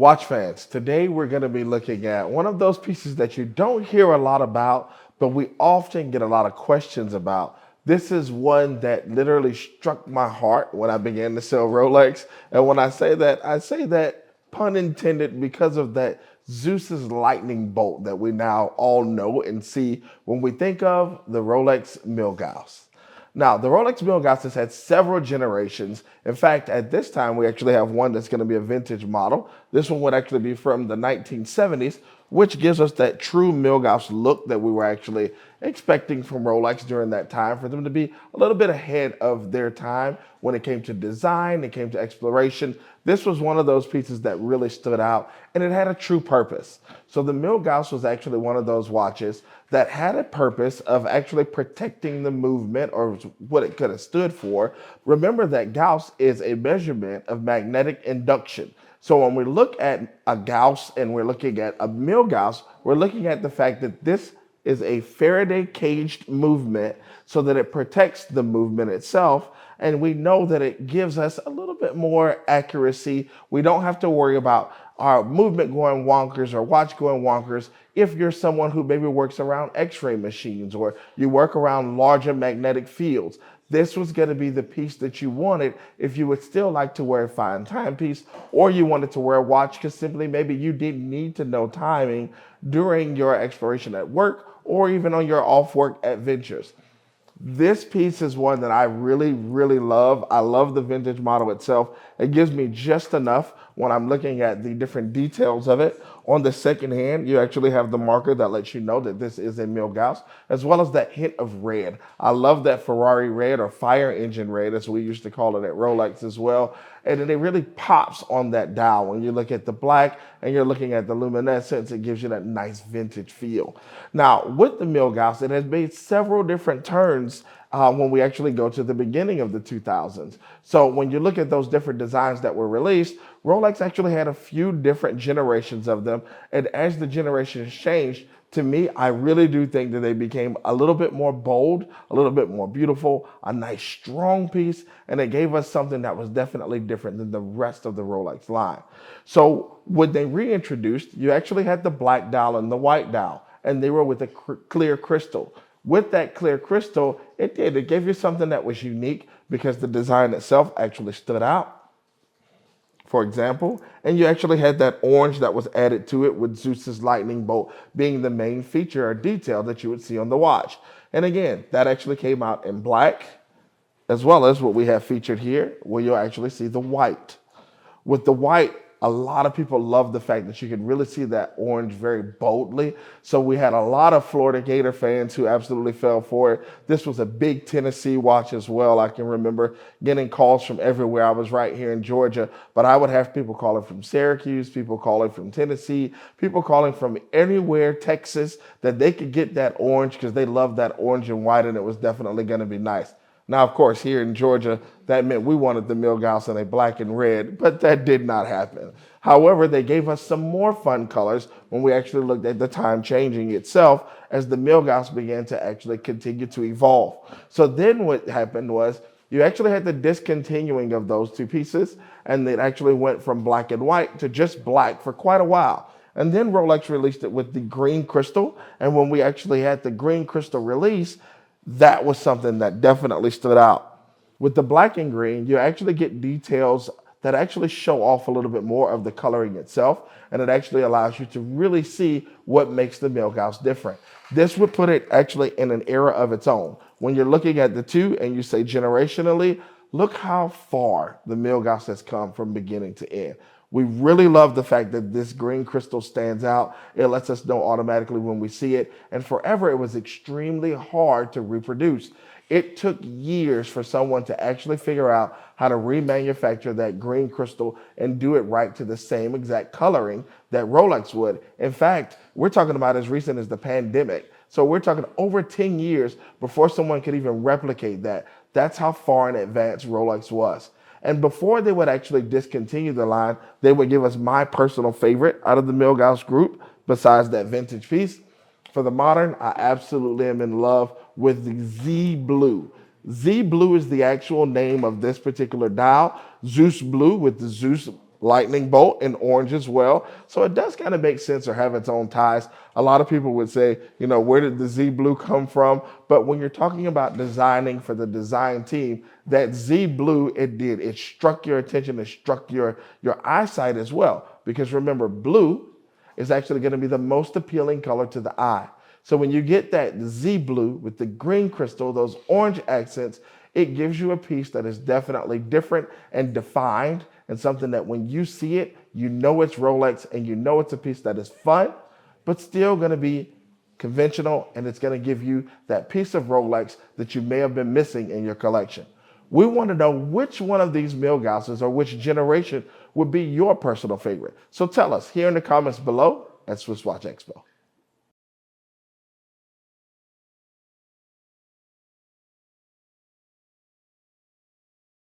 Watch fans, today we're going to be looking at one of those pieces that you don't hear a lot about, but we often get a lot of questions about. This is one that literally struck my heart when I began to sell Rolex. And when I say that pun intended because of that Zeus's lightning bolt that we now all know and see when we think of the Rolex Milgauss. Now, the Rolex Milgauss has had several generations. In fact, at this time, we actually have one that's going to be a vintage model. This one would actually be from the 1970s, which gives us that true Milgauss look that we were actually expecting from Rolex during that time, for them to be a little bit ahead of their time when it came to design, it came to exploration. This was one of those pieces that really stood out, and it had a true purpose. So the Milgauss was actually one of those watches that had a purpose of actually protecting the movement, or what it could have stood for. Remember that Gauss is a measurement of magnetic induction. So when we look at a Gauss and we're looking at a Milgauss, we're looking at the fact that this is a Faraday caged movement so that it protects the movement itself. And we know that it gives us a little bit more accuracy. We don't have to worry about our movement going wonkers or watch going wonkers if you're someone who maybe works around x-ray machines or you work around larger magnetic fields. This was going to be the piece that you wanted if you would still like to wear a fine timepiece, or you wanted to wear a watch because simply maybe you didn't need to know timing during your exploration at work or even on your off-work adventures. This piece is one that I really, really love. I love the vintage model itself. It gives me just enough when I'm looking at the different details of it. On the second hand, you actually have the marker that lets you know that this is a Milgauss, as well as that hint of red. I love that Ferrari red, or fire engine red, as we used to call it at Rolex as well. And it really pops on that dial. When you look at the black and you're looking at the luminescence, it gives you that nice vintage feel. Now, with the Milgauss, it has made several different turns when we actually go to the beginning of the 2000s. So when you look at those different designs that were released, Rolex actually had a few different generations of them. And as the generations changed, to me, I really do think that they became a little bit more bold, a little bit more beautiful, a nice strong piece, and it gave us something that was definitely different than the rest of the Rolex line. So when they reintroduced, you actually had the black dial and the white dial, and they were with a clear crystal. With that clear crystal, it gave you something that was unique because the design itself actually stood out, for example, and you actually had that orange that was added to it, with Zeus's lightning bolt being the main feature or detail that you would see on the watch. And again, that actually came out in black, as well as what we have featured here, where you'll actually see the white. With the white, a lot of people love the fact that you can really see that orange very boldly. So we had a lot of Florida Gator fans who absolutely fell for it. This was a big Tennessee watch as well. I can remember getting calls from everywhere. I was right here in Georgia, but I would have people calling from Syracuse, people calling from Tennessee, people calling from anywhere, Texas, that they could get that orange because they love that orange and white, and it was definitely going to be nice. Now, of course, here in Georgia, that meant we wanted the Milgauss in a black and red, but that did not happen. However, they gave us some more fun colors when we actually looked at the time changing itself as the Milgauss began to actually continue to evolve. So then what happened was you actually had the discontinuing of those two pieces, and it actually went from black and white to just black for quite a while. And then Rolex released it with the green crystal, and when we actually had the green crystal release, that was something that definitely stood out. With the black and green, you actually get details that actually show off a little bit more of the coloring itself, and it actually allows you to really see what makes the Milgauss different. This would put it actually in an era of its own. When you're looking at the two and you say generationally, look how far the Milgauss has come from beginning to end. We really love the fact that this green crystal stands out. It lets us know automatically when we see it. And forever, it was extremely hard to reproduce. It took years for someone to actually figure out how to remanufacture that green crystal and do it right to the same exact coloring that Rolex would. In fact, we're talking about as recent as the pandemic. So we're talking over 10 years before someone could even replicate that. That's how far in advance Rolex was. And before they would actually discontinue the line, they would give us my personal favorite out of the Milgauss group, besides that vintage piece. For the modern, I absolutely am in love with the Z Blue. Z Blue is the actual name of this particular dial. Zeus Blue with the Zeus lightning bolt in orange as well. So it does kind of make sense or have its own ties. A lot of people would say, you know, where did the Z blue come from? But when you're talking about designing for the design team, that Z blue, it struck your attention, it struck your eyesight as well. Because remember, blue is actually going to be the most appealing color to the eye. So when you get that Z blue with the green crystal, those orange accents, it gives you a piece that is definitely different and defined, and something that when you see it, you know it's Rolex and you know it's a piece that is fun, but still going to be conventional, and it's going to give you that piece of Rolex that you may have been missing in your collection. We want to know which one of these Milgausses or which generation would be your personal favorite. So tell us here in the comments below at Swiss Watch Expo.